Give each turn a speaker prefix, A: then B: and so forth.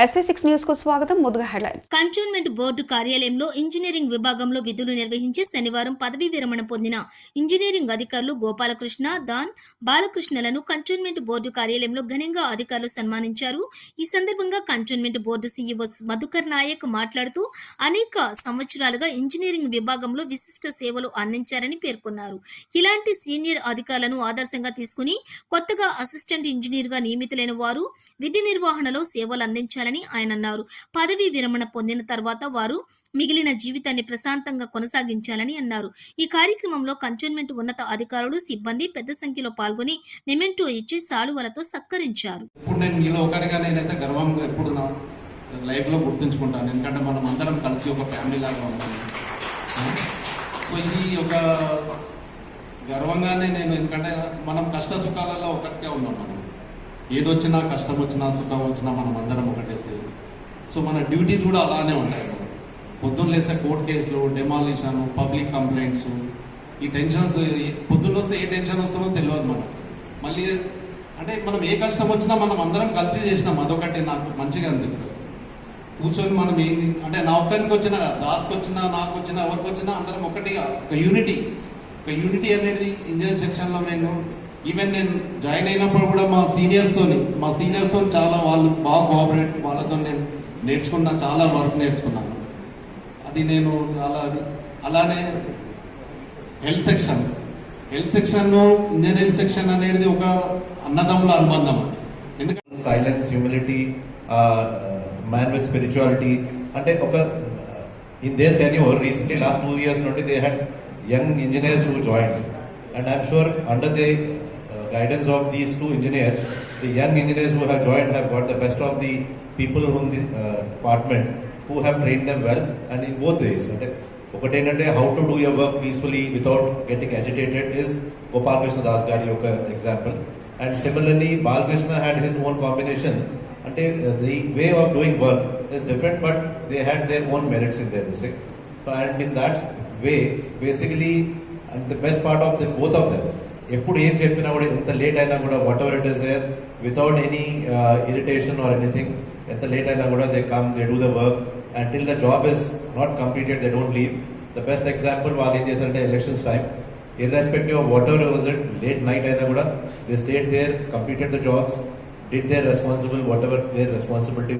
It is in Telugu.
A: SV6 న్యూస్ కు స్వాగతం. ముందుగా హెడ్లైన్స్.
B: కంటోన్మెంట్ బోర్డు కార్యాలయంలో ఇంజనీరింగ్ విభాగంలో విధులు నిర్వహించి శనివారం పదవీ విరమణ పొందిన ఇంజనీరింగ్ అధికారులు గోపాలకృష్ణ, దాన్, బాలకృష్ణలను కంటోన్మెంట్ బోర్డు కార్యాలయంలో ఘనంగా అధికారులు సన్మానించారు. ఈ సందర్భంగా cantonment board CEO Madhukar Naik మాట్లాడుతూ అనేక సంవత్సరాలుగా ఇంజనీరింగ్ విభాగంలో విశిష్ట సేవలు అందించారని పేర్కొన్నారు. ఇలాంటి సీనియర్ అధికారులను ఆదర్శంగా తీసుకుని కొత్తగా అసిస్టెంట్ ఇంజనీర్ గా నియమితులైన వారు విధి నిర్వహణలో సేవలు అందించాలని ఆయన అన్నారు. పదవీ విరమణ పొందిన తర్వాత వారు మిగిలిన జీవితాన్ని ప్రశాంతంగా కొనసాగించాలని అన్నారు. ఈ కార్యక్రమంలో కంటోన్మెంట్ ఉన్నత అధికారులు, సిబ్బంది పెద్ద సంఖ్యలో పాల్గొని మెమెంటో ఇచ్చి సాలువలతో సత్కరించారు.
C: ఇప్పుడు నేను మీలో ఒకరిగా నేనైతే గర్వంగా ఎప్పుడు నా లైఫ్ లో గుర్తుంచుకుంటాను. ఎందుకంటే మనం అందరం కలిసి ఒక ఫ్యామిలీ లాగా ఉంటాం. సో ఇది ఒక గర్వంగానే నేను, ఎందుకంటే మనం కష్ట సుఖాలలో ఒకరికే ఉన్నాం. మనం ఏదొచ్చినా, కష్టం వచ్చినా, సుఖం వచ్చినా మనం అందరం ఒకటేసి. సో మన డ్యూటీస్ కూడా అలానే ఉంటాయి. పొద్దున్న లేస్తే కోర్టు కేసులు, డెమాలిషన్, పబ్లిక్ కంప్లైంట్స్, ఈ టెన్షన్స్. పొద్దున్న వస్తే ఏ టెన్షన్ వస్తుందో తెలియదు మనకు. మళ్ళీ అంటే మనం ఏ కష్టం వచ్చినా మనం అందరం కలిసి చేసినాం. అదొకటి నాకు మంచిగా అనిపిస్తుంది. కూర్చొని మనం ఏంది అంటే నా ఒక్కరికి వచ్చినా, దాస్కి వచ్చినా, నాకు వచ్చినా, ఎవరికి వచ్చినా అందరం ఒకటిగా ఒక యూనిటీ అనేది ఇంజనీరింగ్ సెక్షన్లో ఈవెన్ నేను జాయిన్ అయినప్పుడు కూడా మా సీనియర్స్తో చాలా వాళ్ళు బాగా కోఆపరేట్, వాళ్ళతో నేను నేర్చుకున్నాను, చాలా వర్క్ నేర్చుకున్నాను. అది నేను అలానే హెల్త్ సెక్షన్ ఇంజనీరింగ్ సెక్షన్ అనేది ఒక అన్నదమ్ముల అనుబంధం. ఎందుకంటే
D: silence, humility, man with spirituality అంటే ఒక in there tenure recently last 2 years నుండి they had young engineers who join, and I'm sure under the guidance of these 2 engineers, the young engineers who have joined have got the best of the people from this department who have trained them well, and in both ways. Okatendante how to do your work peacefully without getting agitated is Gopalakrishna Das gari oka example, and similarly Balakrishna had his own combination. The way of doing work is different, but they had their own merits in there. So and in that way basically, and the best part of them, both of them, ఎప్పుడు ఏం చెప్పినా కూడా ఎంత లేట్ అయినా కూడా whatever it is there without any irritation or anything, ఎంత లేట్ అయినా కూడా they come, they do the work and till the job is not completed they don't leave. The best example వాళ్ళు ఏం చేశారంటే elections time, irrespective of whatever was it, late night అయినా కూడా they stayed there, completed the jobs, did their responsible whatever their responsibility.